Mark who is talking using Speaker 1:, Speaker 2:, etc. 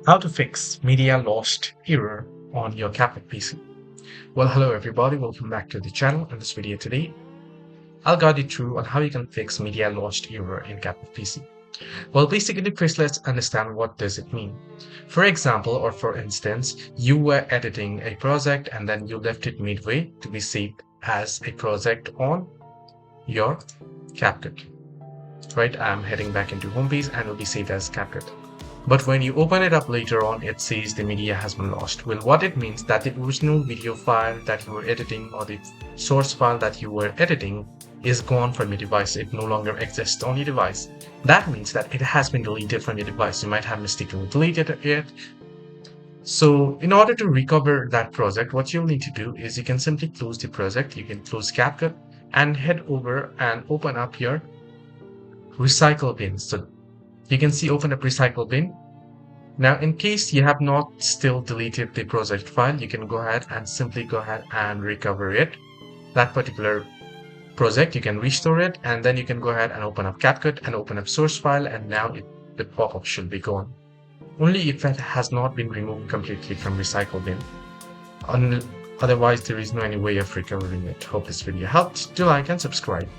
Speaker 1: How to fix media lost error on your CapCut PC. Well, hello everybody, welcome back to the channel. In this video today, I'll guide you through on how you can fix media lost error in CapCut PC. Well, basically, first let's understand what does it mean. For example, or for instance, you were editing a project and then you left it midway to be saved as a project on your CapCut. Right, I'm heading back into home page and it will be saved as CapCut. But when you open it up later on, it says the media has been lost. Well, what it means that the original video file that you were editing or the source file that you were editing is gone from your device. It no longer exists on your device. That means that it has been deleted from your device. You might have mistakenly deleted it. So in order to recover that project, what you'll need to do is you can simply close the project. You can close CapCut and head over and open up your recycle bin. So you can see open up recycle bin. Now, in case you have not still deleted the project file, you can go ahead and recover it. That particular project, you can restore it, and then you can go ahead and open up CapCut and open up source file, and now the pop-up should be gone. Only if it has not been removed completely from recycle bin. Otherwise, there is no any way of recovering it. Hope this video helped. Do like and subscribe.